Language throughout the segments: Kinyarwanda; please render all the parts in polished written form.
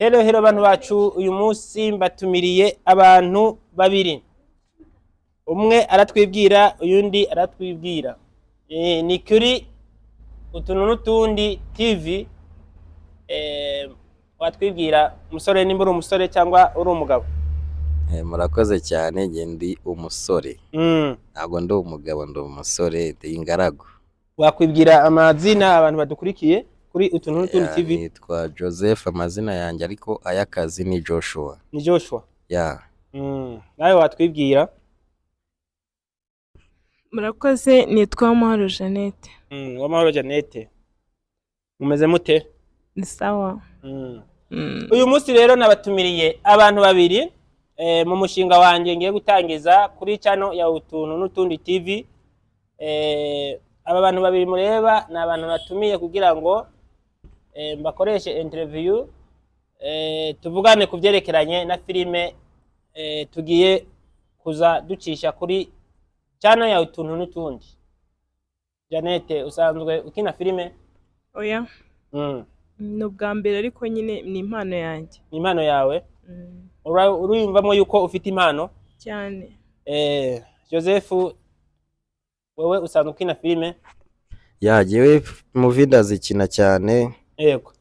Hello bantu bacu, uyu munsi mbatumiriye abantu babiri. Umwe aratwibwira, uyundi aratwibwira. Ni kuri utuntu n'utundi TV. Watwibwira umusore nimba uri umusore cyangwa uri umugabo. Murakoze cyane, nge ndi umusore. Ntabwo ndi umugabo, ndi umusore, ndi ingaragu. Wakwibwira amazina abantu badukurikiye kuri utuntu n'utundi TV? Nitwa Joseph, amazina yanjye, ariko ay'akazi ni Joshua. Ni Joshua. Nawe watwibwira? Murakoze, nitwa Uwamahoro Jeannette. Uwamahoro Jeannette. Mumeze mute? Ni sawa. Uyu munsi rero nabatumiriye abantu babiri mu mushinga wanjye ngiye gutangiza kuri channel ya utuntu n'utundi TV. Aba bantu babiri mureba ni abantu natumiye kugira ngo mbakoreshe interview, tuvugane ku byerekeranye na filime tugiye kuza ducisha kuri channel ya utuntu n'utundi. Jeannette, usanzwe ukina filime? Oya. Ni ubwa mbere, ariko nyine ni impano yanjye. Ni impano yawe? Uriyumvamo yuko ufite impano? Cyane. Joseph, wewe usanzwe ukina filime? Jewe movie ndazikina cyane. Yego.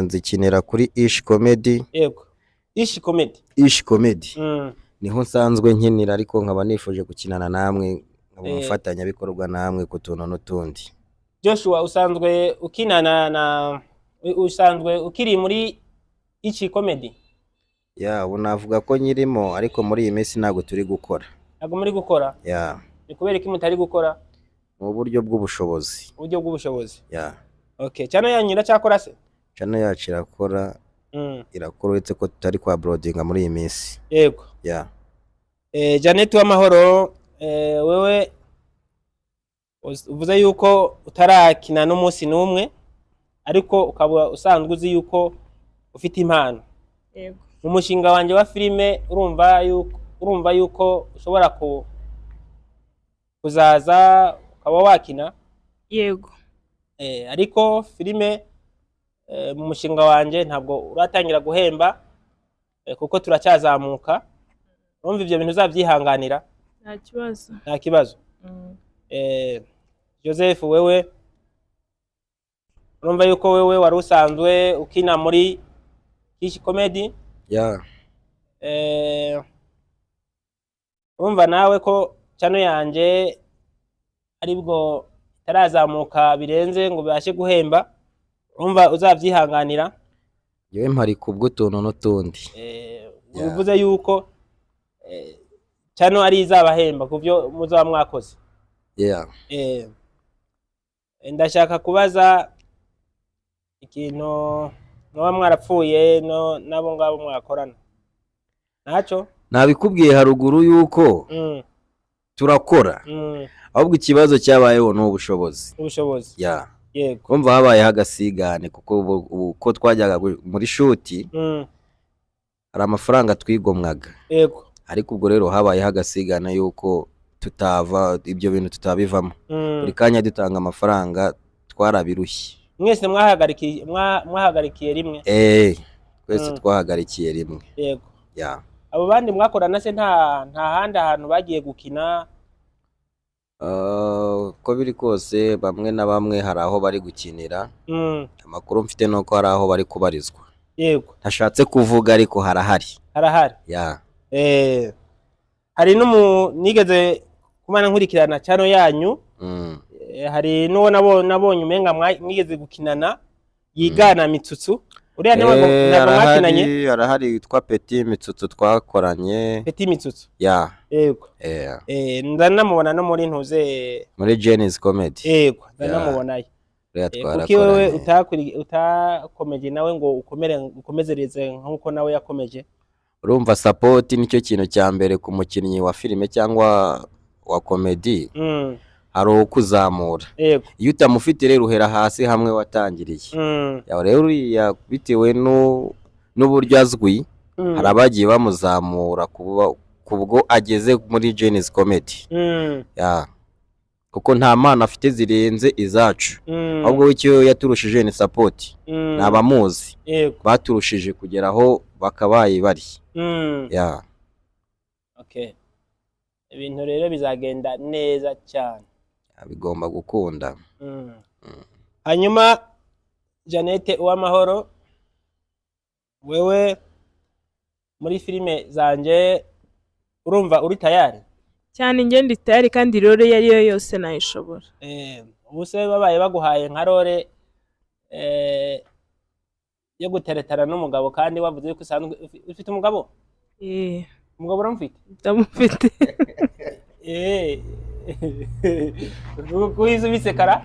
Nzikinira kuri Ish Comedy. Yego. Ish Comedy? Ish Comedy. Niho nsanzwe nkinira, ariko nkaba nifuje gukinana namwe, nkaba bikorwa namwe ku tuntu n'utundi. Joshua, usanzwe ukiri muri Ish Comedy? Ubu navuga ko nyirimo, ariko muri iyi minsi ntabwo turi gukora. Ntabwo muri gukora? Ni kubera iki mutari gukora? Mu buryo bw'ubushobozi. Uburyo bw'ubushobozi? Okay, channel yanyu iracyakora se? Channel yacu irakora. Irakora, uretse ko tutari kwa broadinga muri iyi minsi. Yego. Jeannette Uwamahoro, wewe uvuze yuko utarakina n'umunsi n'umwe, ariko ukaba usanzwe uzi yuko ufite impano. Yego. Mu mushinga wanjye wa filime urumva yuko ushobora kuzaza ukaba wakina? Yego. Ariko filime mu mushinga wanjye ntabwo uratangira guhemba, kuko turacyazamuka. Urumva ibyo bintu uzabyihanganira? Nta kibazo. Nta kibazo. Joseph, wewe urumva yuko wewe wari usanzwe ukina muri Ish Comedy? Urumva nawe ko channel yanjye aribwo itarazamuka birenze ngo bibashe guhemba, urumva uzabyihanganira? Yewe mpari kubw'utuntu n'utundi. Uvuze yuko channel ari izabahemba kuvyo muzaba mwakoze? Ndashaka kubaza ikintu mwaba mwarapfuye nabo ngabo mwakorana naco? Nabikubwiye haruguru yuko turakora, ahubwo ikibazo cyabayeho n'ubushobozi. Ubushobozi? Yego. Kumva habayeho agasigane, kuko uko twajyaga muri shoot hari amafaranga twigomwaga. Yego. Ariko ubwo rero habayeho agasigane yuko tutava ibyo bintu tutabivamo. Buri kanya dutanga amafaranga, twarabirushye. Mwese mwahagarikiye rimwe? Twese twahagarikiye rimwe. Yego. Abo bandi mwakorana se nta handi ahantu bagiye gukina? Ko biri kose, bamwe na bamwe hari aho bari gukinira. Amakuru mfite nuko hari aho bari kubarizwa. Yego. Ntashatse kuvuga, ariko harahari. Hari nigeze kumana nkurikirana channel yanyu. Hari n'uwo nabonye umenga mwigeze gukinana yigana Mitsutsu. Uriya ntabwo mwakinanye? Harahari witwa Petit Mitsutsu twakoranye. Petit Mitsutsu? Yego. Ndanamubona no muri ntuze muri Jenny's Comedy. Yego, ndanamubonayo. Kuki wewe utakomeje nawe ngo ukomezereze nkuko nawe yakomeje? Urumva support nicyo kintu cya mbere ku mukinnyi wa filime cyangwa wa comedy. Hari ukuzamura. Yego. Iyo utamufite rero uhera hasi hamwe watangiriye. Rero uriya bitewe n'uburyo azwi, hari abagiye bamuzamura kubwo ageze muri Jenny's Comedy. kuko nta mpano afite zirenze izacu ahubwo icyo yaturushije ni support nabamuzi baturushije kugera aho bakabaye bari ya okay ibintu rero bizagenda neza cyane bigomba gukunda hanyuma Jeannette Uwamahoro wewe muri filime zanje urumva uri tayari cyane nge ndi tayari kandi role yariyo yose nayishobora ubuse babaye baguhaye nka role yo guteretana n'umugabo kandi wavuze ko usanzwe ufite umugabo umugabo uramufite ndamufite kuyiza bisekara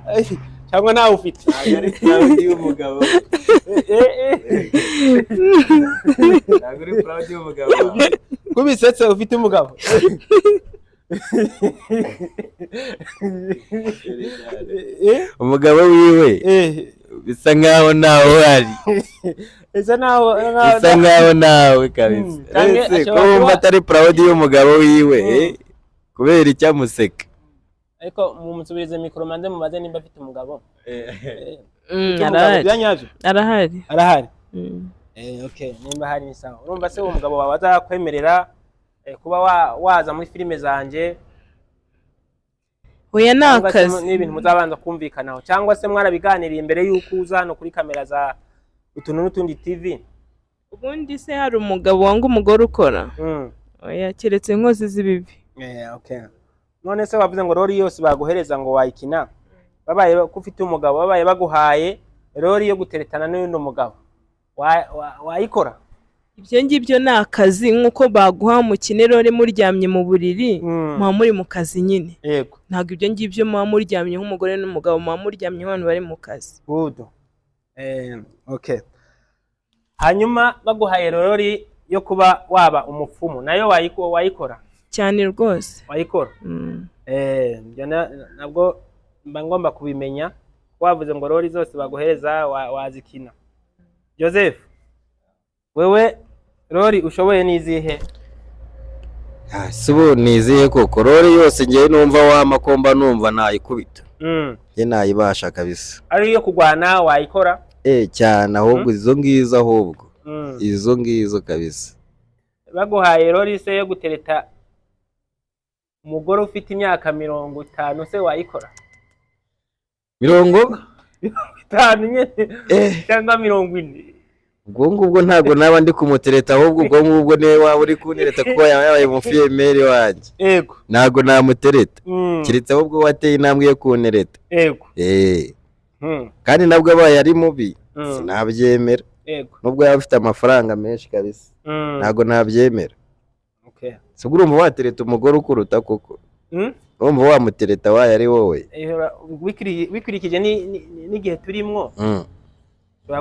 cyangwa nawe ufite ari proud y'umugabo ntabwo uri proud y'umugabo kubisetse ufite umugabo umugabo wiwe bisa nkaho nawe ari bisa nkaho nawe kabisa ese ko wumva atari proud y'umugabo wiwe kubera icyamuseka ariko mumusubirize mikoro mande mubaze nimba afite umugabo arahari okay nimba hari ni sawa urumva se uwo mugabo wawe azakwemerera kuba waza muri filime zanje oya nakazi n'ibintu muzabanza kumvikanaho cyangwa se mwarabiganiriye imbere yuko uza hano kuri kamera za utuntu n'utundi TV ubundi se hari umugabo wanga umugore ukora oya keretse inkozi z'ibibi okay none se wavuze ngo roli yose baguhereza ngo wayikina babaye ko ufite umugabo babaye baguhaye roli yo guteretana n'undi mugabo wayikora ibyo ngibyo ni akazi nk'uko baguha mu kinerore muryamye mu buriri muba muri mu kazi nyine yego ntabwo ibyo ngibyo muba muryamye nk'umugore n'umugabo muba muryamye abantu bari mu kazi good okay hanyuma baguhaye roli yo kuba waba umupfumu nayo wayikora cyane rwose wayikora nabwo mba ngomba kubimenya wavuze ngo roli zose baguhereza wazikina Joseph wewe roli ushoboye nizihe subu nizihe koko roli yose ngiye numva wamakomba numva nayikubita nge nayibasha kabisa ari yo kugwana wayikora cyane ahubwo izo ngizo ahubwo izo ngizo kabisa baguhaye roli se yo gutereta umugore ufite imyaka 50 se wayikora 50 nyene cyangwa 40 ubwo ngubwo ntabwo naba ndi kumutereta ahubwo ubwo ngubwo ne waba uri kuntereta kuko yabaye mu female wanje yego ntabwo namutereta kiretse ahubwo wateye intambwe yo kuntereta yego kandi nabwo abaye ari mubi sinabyemera yego nubwo yaba afite amafaranga menshi kabisa ntabwo nabyemera okay sibwo urumva watereta umugore ukuruta koko urumva wamutereta waye ari wowe wikurikije n'igihe turimwo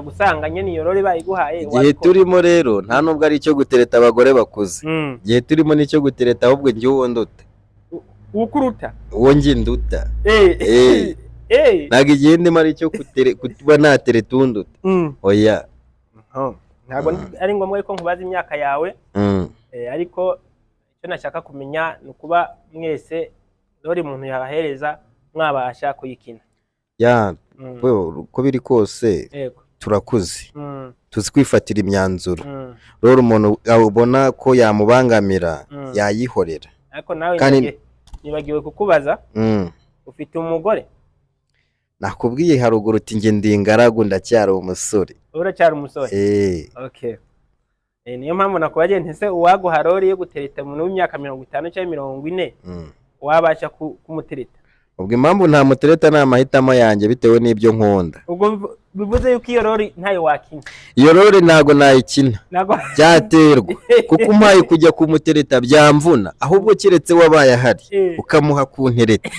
gusanga nyene iyo roli bayiguhaye igihe turimo rero nta nubwo ari cyo gutereta abagore bakuze igihe turimo nicyo gutereta ahubwo njye uwo nduta ukuruta uwo njye nduta ntabwo igihe ndimo ari cyo kuba natereta unduta oya ntabwo ari ngombwa ko nkubaza imyaka yawe ariko icyo nashaka kumenya ni ukuba mwese roli umuntu yabahereza mwabasha kuyikina uko biri kose turakuze tuzi kwifatira imyanzuro rero umuntu ubona ko yamubangamira yayihorera ariko nawe nibagiwe kukubaza ufite umugore nakubwiye haruguru uti nge ndi ingaragu ndacyari umusore uracyari umusore okay niyo mpamvu nakubagiye nti se uwaguha roli yo gutereta umuntu w'imyaka 50 cyangwa 40 wabasha kumutereta ubwo impamvu nta mutereta nta mahitamo yanjye bitewe n'ibyo nkunda ubwo bivuze yuko iyo roli ntayo wakina iyo roli ntago nayikina byaterwa kuko umpaye kujya kumutereta byamvuna ahubwo kiretse wabaye ahari ukamuha kuntereta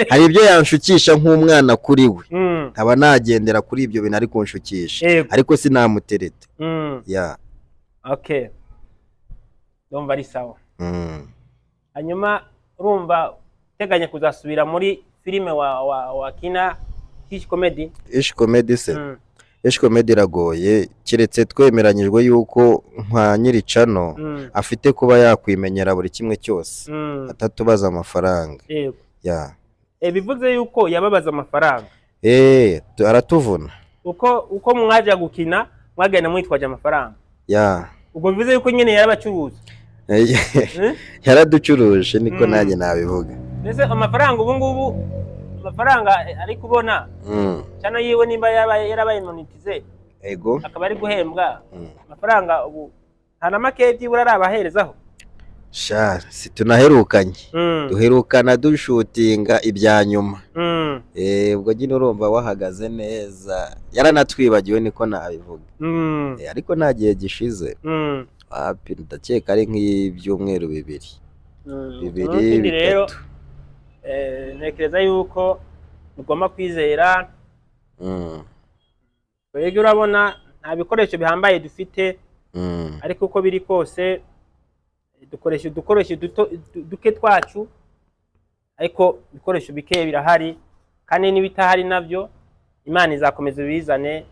hari ibyo yanshukisha nk'umwana kuri we nkaba nagendera kuri ibyo bintu ari kunshukisha ariko sinamutereta okay ndumva ari sawa hanyuma urumva teganya kuzasubira muri filime wa kina Ish comedy se Ish comedy iragoye kiretse twemeranyijwe yuko nka nyiricano afite kuba yakwimenyera buri kimwe cyose atatubaza amafaranga bivuze yuko yababaza amafaranga. Aratuvuna. Uko mwaje gukina mwagenda mwitwaje amafaranga. Ubwo bivuze yuko nyene yarabacuruza. Yaraducuruje niko nanjye nabivuga. Mbese amafaranga ubu ngubu amafaranga ari kubona cyane yiwe nimba yarabaye monetize akaba ari guhembwa amafaranga ubu nta na make byibura arabaherezaho. Si tunaherukanye duherukana dushutinga ibya nyuma ubwo nyine urumva wahagaze neza yaranatwibagiwe niko nabivuga ariko nta gihe gishize ndakeka ari nk'ibyumweru bibiri bitatu. Ntekereza yuko ugomba kwizera twebwe urabona nta bikoresho bihambaye dufite ariko uko biri kose dukoresha udukoresho duke twacu ariko ibikoresho bike birahari kandi n'ibitahari nabyo Imana izakomeza bizane.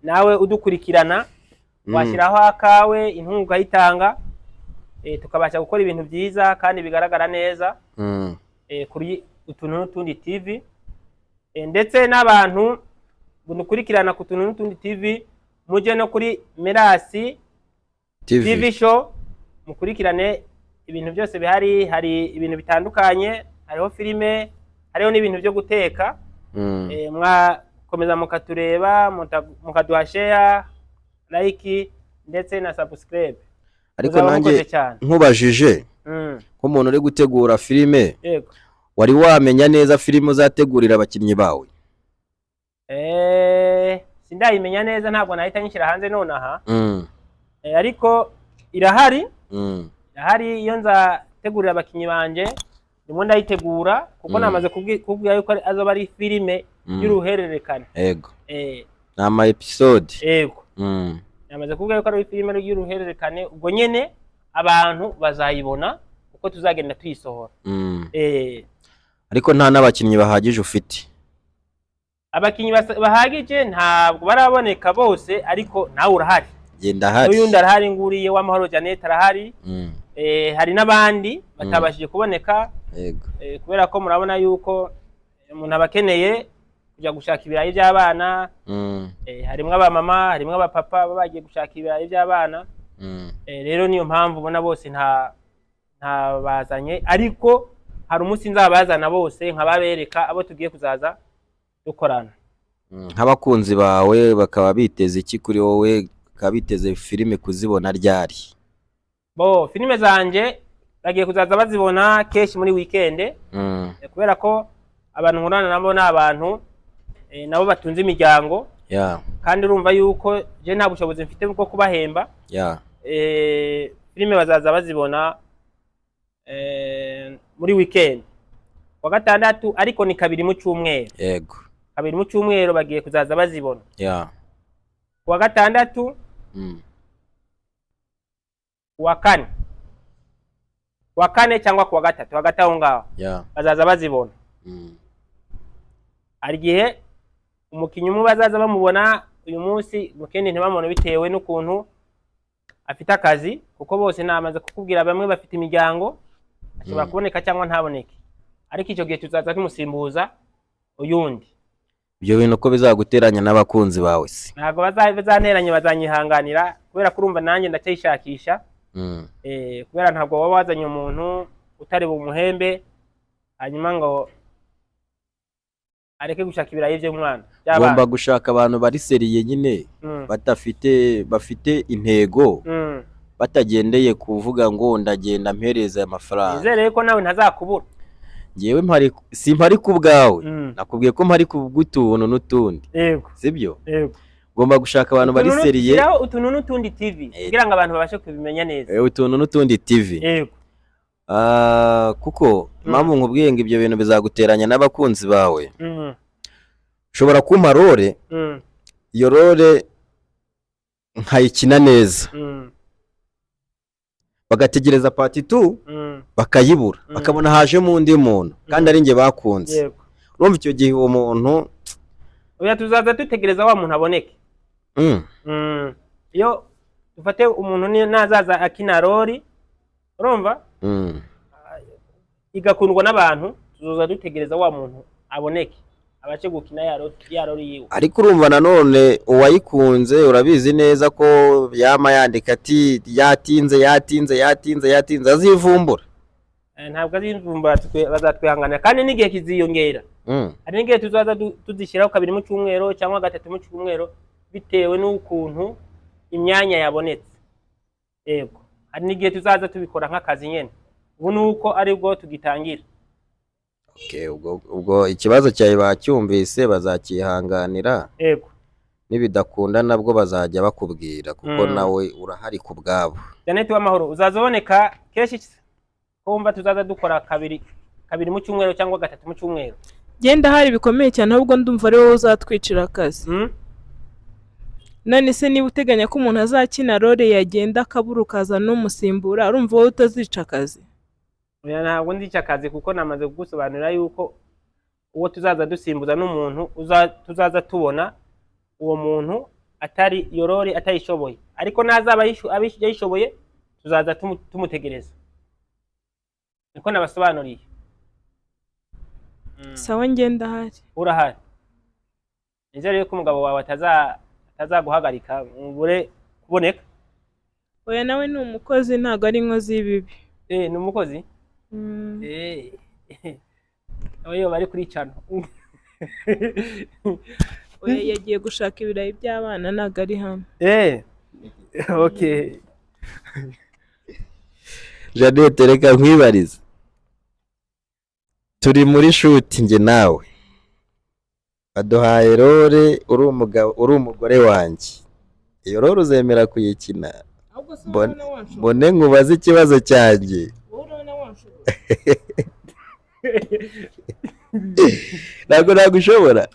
Nawe udukurikirana washyiraho akawe intunga ukayitanga tukabasha gukora ibintu byiza kandi bigaragara neza kuri utuntu n'utundi TV ndetse n'abantu bunukurikirana ku tuntu n'utundi TV muje no kuri Merasi TV show mukurikirane ibintu byose bihari. Hari ibintu bitandukanye, hariho filime, hariho n'ibintu byo guteka mwakomeza mukatureba mukaduha share like ndetse na subscribe. Ariko nanjye nkubajije nk'umuntu uri gutegura filime wari wamenya neza filime uzategurira abakinnyi bawe? Sindayimenya neza ntabwo nahita nyishyira hanze nonaha ariko irahari iyo nzategurira abakinnyi banje ndimo ndayitegura kuko namaze kubwira yuko azoba ari filime y'uruhererekane. Nama episode. Namaze kubwira yuko ari filime y'uruhererekane ubwo nyene abantu bazayibona uko tuzagenda tuyisohora. Ariko nta n'abakinnyi bahagije ufite? Abakinnyi bahagije ntabwo baraboneka bose ariko nawe urahari. Genda hari. Uyu ndarahari nguriye w'amahoro Janet arahari. Hari n'abandi batabashije kuboneka kubera ko murabona yuko umuntu abakeneye kujya gushaka ibirayi by'abana. Harimo abamama, harimo abapapa bagiye gushaka ibirayi by'abana. Rero niyo mpamvu ubona bose nta bazanye ariko hari umunsi nzabazana bose nkababereka abo tugiye kuzaza dukorana. Nk'abakunzi bawe bakaba biteze iki kuri wowe? Bakaba biteze filime kuzibona ryari? Filime zanje bagiye kuzaza bazibona keshi muri weekend kubera ko abantu nkorana nabo n'abantu nabo batunze imiryango kandi urumva yuko je nta bushobozi mfite bwo kubahemba. Filime bazaza bazibona muri weekend wa gatandatu ariko ni kabiri mu cyumweru. Kabiri mu cyumweru bagiye kuzaza bazibona. Wa gatandatu wa kane cyangwa kuwa gatatu hagati aho ngaho bazaza bazibona. Ari gihe umukinnyi umwe bazaza bamubona uyu munsi mukendi ntibamubona bitewe n'ukuntu afite akazi kuko bose namaze kukubwira bamwe bafite imiryango ashobora kuboneka cyangwa ntaboneke ariko icyo gihe tuzaza tumusimbuza uyundi. Ibyo bintu ko bizaguteranya n'abakunzi bawe se? Ntabwo bazanteranye bazanyihanganira kubera ko urumva nanjye ndacyishakisha kubera ntabwo waba wazanye umuntu utari bumuhembe hanyuma ngo areke gushaka ibirayi by'umwana. Ugomba gushaka abantu bari seriye nyine bafite intego batagendeye kuvuga ngo ndagenda mpereza amafaranga. Nizere ko nawe ntazakubura. Ngewe simpari ku bwawe nakubwiye ko mpari kugutuntu n'utundi sibyo? Ugomba gushaka abantu bari seriye. Utuntu n'utundi TV kugira ngo abantu babashe kubimenya neza. Utuntu n'utundi TV kuko impamvu nkubwiye ngo ibyo bintu bizaguteranya n'abakunzi bawe. Ushobora kumpa role iyo role nkayikina neza bagategereza part 2 bakayibura bakabona haje mu undi muntu kandi ari nge bakunze. Urumva icyo gihe uwo muntu oya tuzaza dutegereza wa muntu aboneke. Iyo dufate umuntu nazaza akina role urumva igakundwa n'abantu tuzoza dutegereza wa muntu aboneke abace gukina yarori yiwe. Ariko urumva nanone uwayikunze urabizi neza ko yama yandika ati yatinze azivumbura. Ntabwo azivumbura, bazatwihangana kandi n'igihe kiziyongera. Hari n'igihe tuzaza tuzishyiraho 2 mu cyumweru cyangwa 3 mu cyumweru bitewe n'ukuntu imyanya yabonetse. Yego, hari n'igihe tuzaza tubikora nk'akazi nyene. Ubu nuko ari bwo tugitangira. Okay, ubwo ikibazo cyawe bacyumvise bazakihanganira. Yego. Nibidakunda nabwo bazajya bakubwira kuko nawe urahari ku bwabo. Janet w'amahoro uzazoboneka keshi kumva tuzaza dukora 2 mu cyumweru cyangwa 3 mu cyumweru. Genda hari bikomeye cyane ahubwo ndumva ari wowe uzatwicira akazi. None se niba uteganya ko umuntu azakina role yagenda akaburukaza n'umusimbura urumva wowe utazica akazi? Ntabwo ndica akazi kuko namaze kugusobanurira yuko uwo tuzaza dusimbuza n'umuntu tuzaza tubona uwo muntu atari yorori atayishoboye, ariko nazaba yishoboye tuzaza tumutegereza. Niko nabasobanuriye. Sawa ngenda hari. Urahari. Nizere yuko umugabo wawe atazaguhagarika ubure kuboneka. Oya nawe ni umukozi ntago ari inkozi y'ibibi. Ni umukozi? Oya bari kuri cano. Oya yagiye gushaka ibirayi by'abana ntago ari hano. Okay. Janet reka nkwibarize. Turi muri shoot nge nawe. Aduhaye role uri umugore wanjye. Iyo role uzemera kuyikina? Bone nkubaze ikibazo cyanjye. Ntabwo ushobora.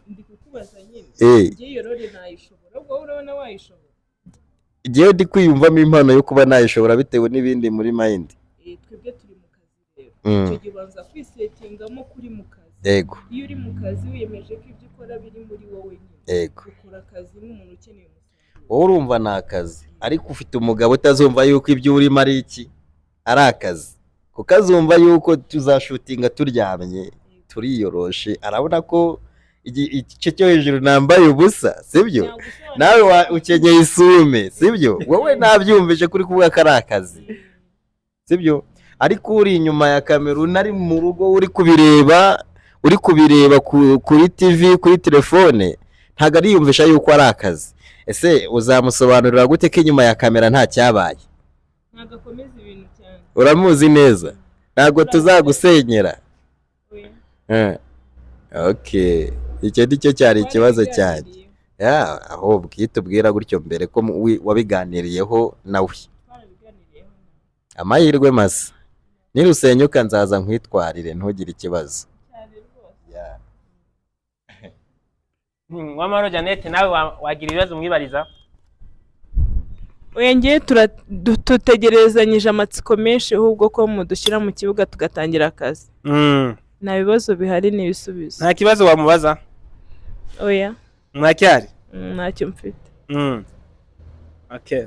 Iyo role ntayishobora. Ubwo urabona wayishobora. Igihe ndi kwiyumvamo impano yo kuba nayishobora bitewe n'ibindi muri mind. Twebwe turi mu kazi rero. Icyo gihe ubanza kwisetingamo kuri mu kazi. Yego. Iyo uri mu kazi wiyemeje ko ibyo ukora biri muri wowe nyine. Yego. Ukora akazi nk'umuntu ukeneye umusaruro. Wowe urumva ni akazi, ariko ufite umugabo utazumva yuko ibyo urimo ari iki ari akazi. Kuko azumva yuko tuzashutinga turyamye turiyoroshe, arabona ko igice cyo hejuru nambaye ubusa, sibyo? Nawe ukenyeye isume, sibyo? Wowe nabyumvise kuri kuvuga ko ari akazi, sibyo? Ariko uri inyuma ya kamera unari mu rugo uri kubireba kuri TV kuri telefone, ntago ari yumvisha yuko ari akazi. Ese uzamusobanurira gute ko inyuma ya kamera nta cyabaye? Ntago akomeza ibintu cyane. Uramuzi neza, ntago tuzagusenyera. Okay, icyo ndicyo cyari ikibazo cyanjye. Aho bwitubwira gutyo mbere ko wabiganiriyeho nawe. Amahirwe masa. Nirusenyuka nzaza nkwitwarire ntugire ikibazo. Wamaro Janet nawe wagira ibibazo mwibariza? Oya ngiye tutegerezanyije amatsiko menshi ahubwo ko mudushyira mu kibuga tugatangira akazi. Nta bibazo bihari n'ibisubizo. Nta kibazo wamubaza? Oya. Mwacyari? Ntacyo mfite. Okay.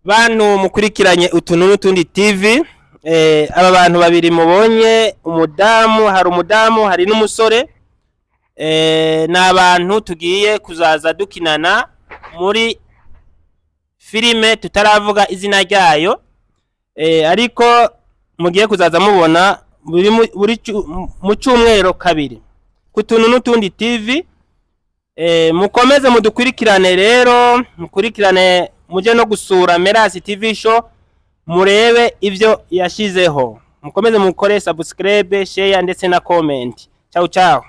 Bantu mukurikiranye utuntu n'utundi TV, aba bantu babiri mubonye, hari umudamu hari n'umusore, n'abantu tugiye kuzaza dukinana muri filime tutaravuga izina ryayo, ariko mugiye kuzaza mubona mu cyumweru 2 ku tuntu n'utundi TV. Mukomeze mudukurikirane rero, mukurikirane muje no gusura Merasi TV show murebe ibyo yashizeho. Mukomeze mukore subscribe, share ndetse na comment. Ciao ciao.